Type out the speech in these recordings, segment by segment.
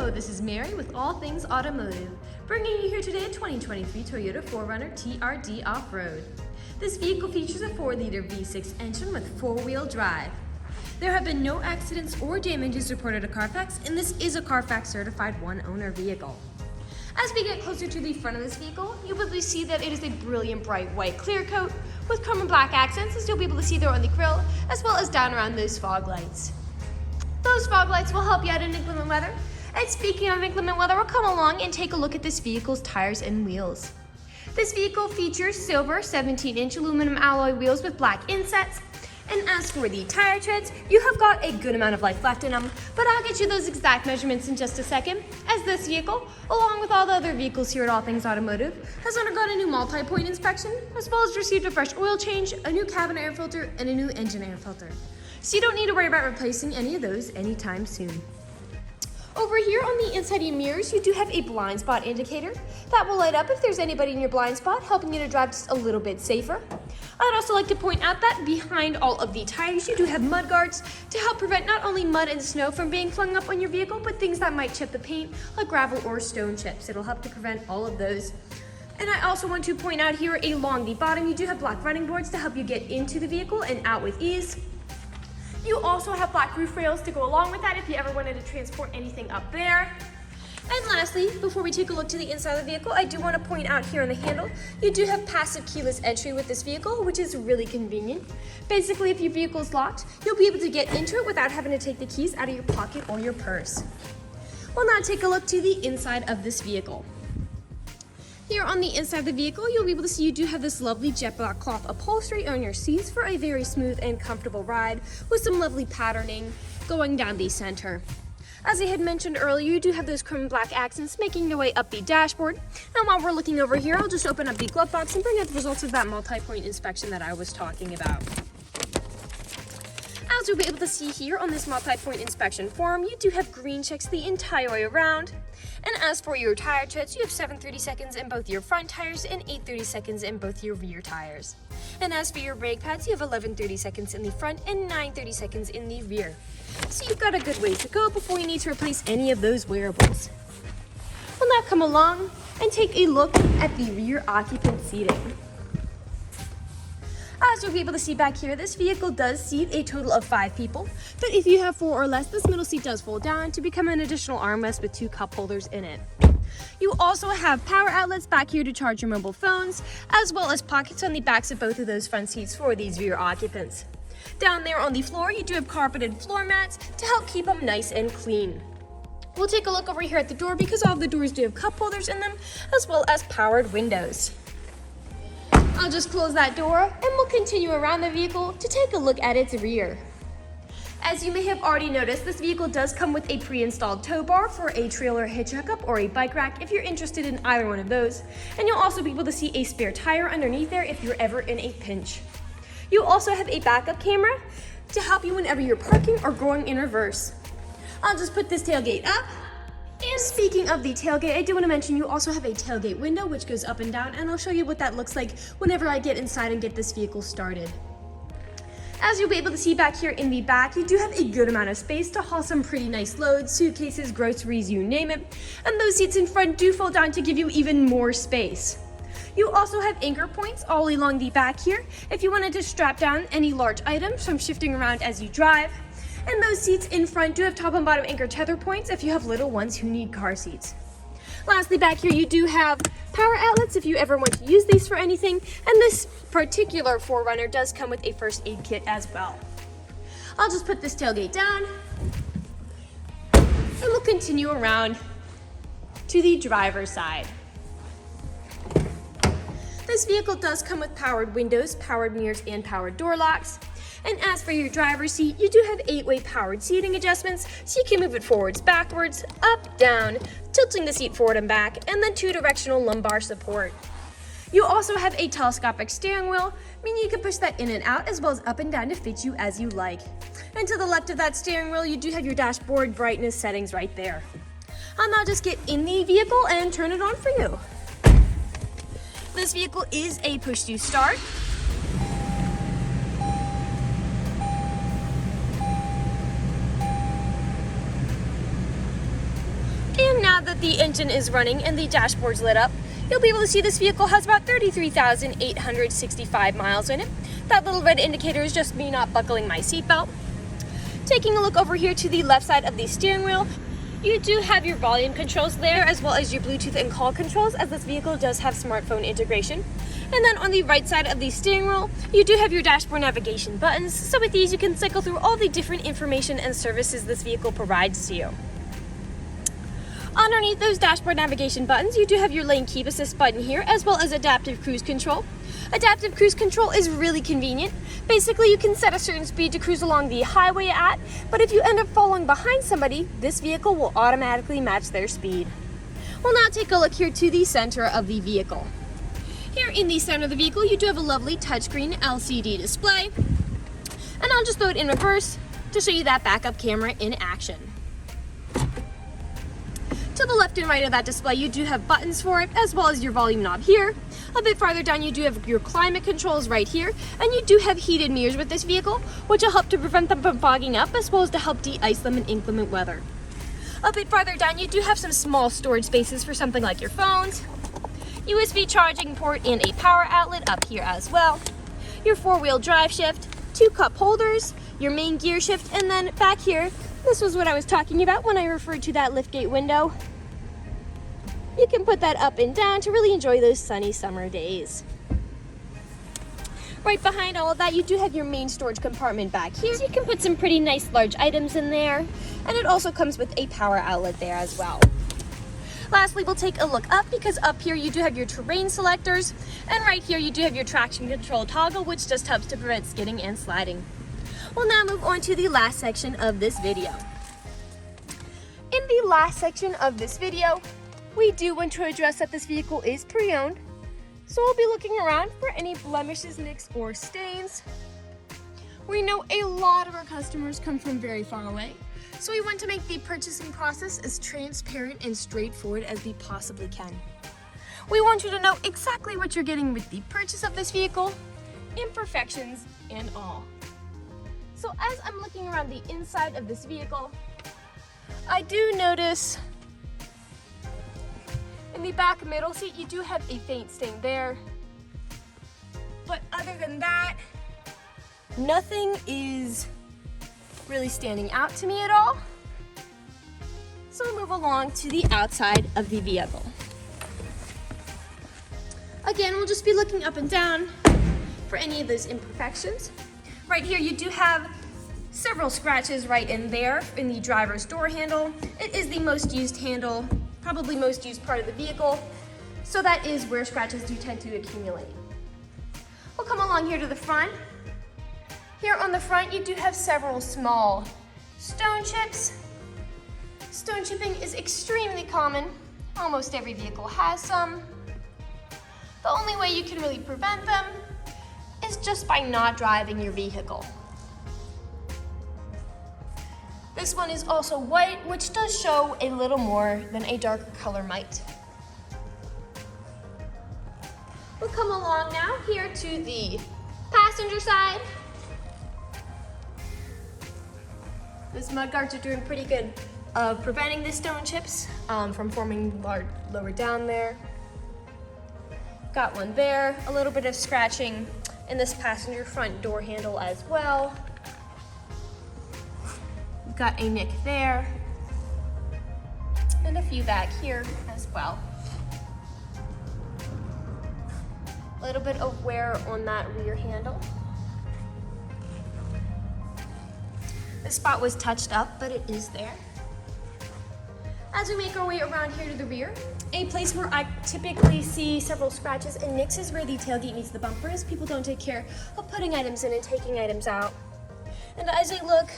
Hello, this is Mary with All Things Automotive, bringing you here today a 2023 Toyota 4Runner TRD Off-Road. This vehicle features a 4-liter V6 engine with 4-wheel drive. There have been no accidents or damages reported at CARFAX, and this is a CARFAX certified one-owner vehicle. As we get closer to the front of this vehicle, you'll be able to see that it is a brilliant bright white clear coat with chrome and black accents, as you'll be able to see there on the grille, as well as down around those fog lights. Those fog lights will help you out in inclement weather. And speaking of inclement weather, we'll come along and take a look at this vehicle's tires and wheels. This vehicle features silver 17-inch aluminum alloy wheels with black insets. And as for the tire treads, you have got a good amount of life left in them, but I'll get you those exact measurements in just a second, as this vehicle, along with all the other vehicles here at All Things Automotive, has undergone a new multi-point inspection, as well as received a fresh oil change, a new cabin air filter, and a new engine air filter. So you don't need to worry about replacing any of those anytime soon. Over here on the inside of your mirrors, you do have a blind spot indicator that will light up if there's anybody in your blind spot, helping you to drive just a little bit safer. I'd also like to point out that behind all of the tires, you do have mud guards to help prevent not only mud and snow from being flung up on your vehicle, but things that might chip the paint, like gravel or stone chips. It'll help to prevent all of those. And I also want to point out here along the bottom, you do have black running boards to help you get into the vehicle and out with ease. You also have black roof rails to go along with that if you ever wanted to transport anything up there. And lastly, before we take a look to the inside of the vehicle, I do want to point out here on the handle, you do have passive keyless entry with this vehicle, which is really convenient. Basically, if your vehicle is locked, you'll be able to get into it without having to take the keys out of your pocket or your purse. We'll now take a look to the inside of this vehicle. Here on the inside of the vehicle, you'll be able to see you do have this lovely jet black cloth upholstery on your seats for a very smooth and comfortable ride with some lovely patterning going down the center. As I had mentioned earlier, you do have those chrome black accents making their way up the dashboard. And while we're looking over here, I'll just open up the glove box and bring out the results of that multi-point inspection that I was talking about. As you'll be able to see here on this multi-point inspection form, you do have green checks the entire way around. And as for your tire treads, you have 7/30 seconds in both your front tires and 8/30 seconds in both your rear tires. And as for your brake pads, you have 11/30 seconds in the front and 9/30 seconds in the rear. So you've got a good ways to go before you need to replace any of those wearables. We'll now come along and take a look at the rear occupant seating. As you'll be able to see back here, this vehicle does seat a total of 5 people, but if you have 4 or less, this middle seat does fold down to become an additional armrest with 2 cup holders in it. You also have power outlets back here to charge your mobile phones, as well as pockets on the backs of both of those front seats for these rear occupants. Down there on the floor, you do have carpeted floor mats to help keep them nice and clean. We'll take a look over here at the door because all of the doors do have cup holders in them, as well as powered windows. I'll just close that door and we'll continue around the vehicle to take a look at its rear. As you may have already noticed, this vehicle does come with a pre-installed tow bar for a trailer hitch hookup or a bike rack if you're interested in either one of those. And you'll also be able to see a spare tire underneath there if you're ever in a pinch. You also have a backup camera to help you whenever you're parking or going in reverse. I'll just put this tailgate up. And speaking of the tailgate, I do want to mention you also have a tailgate window which goes up and down, and I'll show you what that looks like whenever I get inside and get this vehicle started. As you'll be able to see back here in the back, you do have a good amount of space to haul some pretty nice loads, suitcases, groceries, you name it, and those seats in front do fold down to give you even more space. You also have anchor points all along the back here if you wanted to strap down any large items from shifting around as you drive. And those seats in front do have top and bottom anchor tether points if you have little ones who need car seats. Lastly, back here you do have power outlets if you ever want to use these for anything, and this particular 4Runner does come with a first aid kit as well. I'll just put this tailgate down, and we'll continue around to the driver's side. This vehicle does come with powered windows, powered mirrors, and powered door locks. And as for your driver's seat, you do have 8-way powered seating adjustments, so you can move it forwards, backwards, up, down, tilting the seat forward and back, and then 2-directional lumbar support. You also have a telescopic steering wheel, meaning you can push that in and out as well as up and down to fit you as you like. And to the left of that steering wheel, you do have your dashboard brightness settings right there. I'll now just get in the vehicle and turn it on for you. This vehicle is a push-to start. now that the engine is running and the dashboard's lit up, you'll be able to see this vehicle has about 33,865 miles in it. That little red indicator is just me not buckling my seatbelt. Taking a look over here to the left side of the steering wheel, you do have your volume controls there, as well as your Bluetooth and call controls, as this vehicle does have smartphone integration. And then on the right side of the steering wheel, you do have your dashboard navigation buttons. So with these, you can cycle through all the different information and services this vehicle provides to you. Underneath those dashboard navigation buttons, you do have your lane keep assist button here, as well as adaptive cruise control. Adaptive cruise control is really convenient. Basically, you can set a certain speed to cruise along the highway at, but if you end up falling behind somebody, this vehicle will automatically match their speed. We'll now take a look here to the center of the vehicle. Here in the center of the vehicle, you do have a lovely touchscreen LCD display. And I'll just throw it in reverse to show you that backup camera in action. To the left and right of that display, you do have buttons for it, as well as your volume knob here. A bit farther down, you do have your climate controls right here, and you do have heated mirrors with this vehicle, which will help to prevent them from fogging up, as well as to help de-ice them in inclement weather. A bit farther down, you do have some small storage spaces for something like your phones, USB charging port, and a power outlet up here as well. Your 4-wheel drive shift, 2 cup holders, your main gear shift, and then back here, this was what I was talking about when I referred to that liftgate window. You can put that up and down to really enjoy those sunny summer days. Right behind all of that, you do have your main storage compartment back here. So you can put some pretty nice large items in there, and it also comes with a power outlet there as well. Lastly, we'll take a look up, because up here you do have your terrain selectors, and right here you do have your traction control toggle, which just helps to prevent skidding and sliding. We'll now move on to the last section of this video. In the last section of this video, we do want to address that this vehicle is pre-owned, so we'll be looking around for any blemishes, nicks, or stains. We know a lot of our customers come from very far away, so we want to make the purchasing process as transparent and straightforward as we possibly can. We want you to know exactly what you're getting with the purchase of this vehicle, imperfections and all. So as I'm looking around the inside of this vehicle, I do notice in the back middle seat you do have a faint stain there, but other than that, nothing is really standing out to me at all. So we'll move along to the outside of the vehicle. Again, we'll just be looking up and down for any of those imperfections. Right here you do have several scratches right in there in the driver's door handle. It is the most used handle, probably most used part of the vehicle, so that is where scratches do tend to accumulate. We'll come along here to the front. Here on the front you do have several small stone chips. Stone chipping is extremely common. Almost every vehicle has some. The only way you can really prevent them is just by not driving your vehicle. This one is also white, which does show a little more than a darker color might. We'll come along now here to the passenger side. Those mudguards are doing pretty good of preventing the stone chips from forming lower down there. Got one there, a little bit of scratching in this passenger front door handle as well. We've got a nick there, and a few back here as well. A little bit of wear on that rear handle. This spot was touched up, but it is there. As we make our way around here to the rear, a place where I typically see several scratches and nicks is where the tailgate meets the bumper is. People don't take care of putting items in and taking items out. And as I look,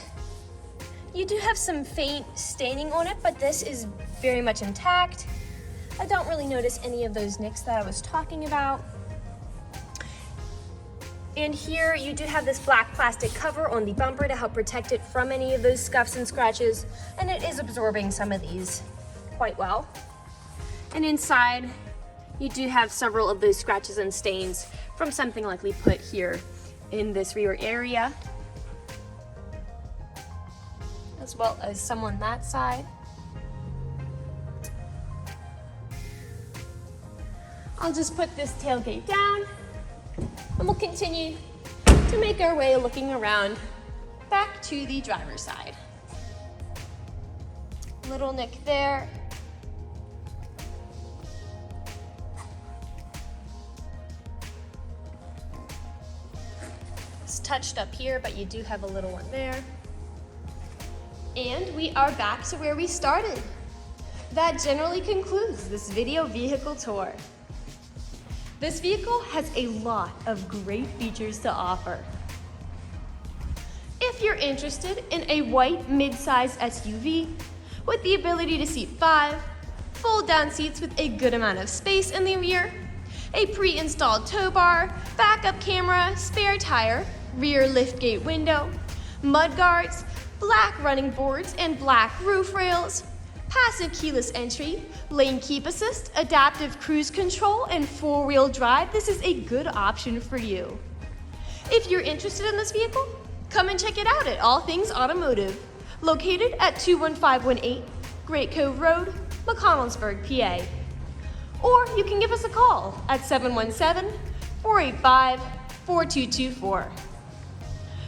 you do have some faint staining on it, but this is very much intact. I don't really notice any of those nicks that I was talking about. And here you do have this black plastic cover on the bumper to help protect it from any of those scuffs and scratches, and it is absorbing some of these quite well. And inside, you do have several of those scratches and stains from something likely put here in this rear area, as well as some on that side. I'll just put this tailgate down and we'll continue to make our way looking around back to the driver's side. Little nick there. It's touched up here, but you do have a little one there. And we are back to where we started. That generally concludes this video vehicle tour. This vehicle has a lot of great features to offer. If you're interested in a white mid-size SUV with the ability to seat 5, fold-down seats with a good amount of space in the rear, a pre-installed tow bar, backup camera, spare tire, rear liftgate window, mudguards, black running boards and black roof rails, passive keyless entry, lane keep assist, adaptive cruise control, and 4-wheel drive, this is a good option for you. If you're interested in this vehicle, come and check it out at All Things Automotive, located at 21518 Great Cove Road, McConnellsburg, PA. Or you can give us a call at 717-485-4224.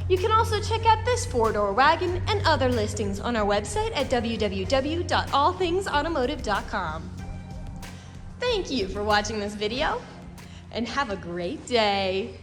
You can also check out this 4-door wagon and other listings on our website at www.allthingsautomotive.com. Thank you for watching this video, and have a great day.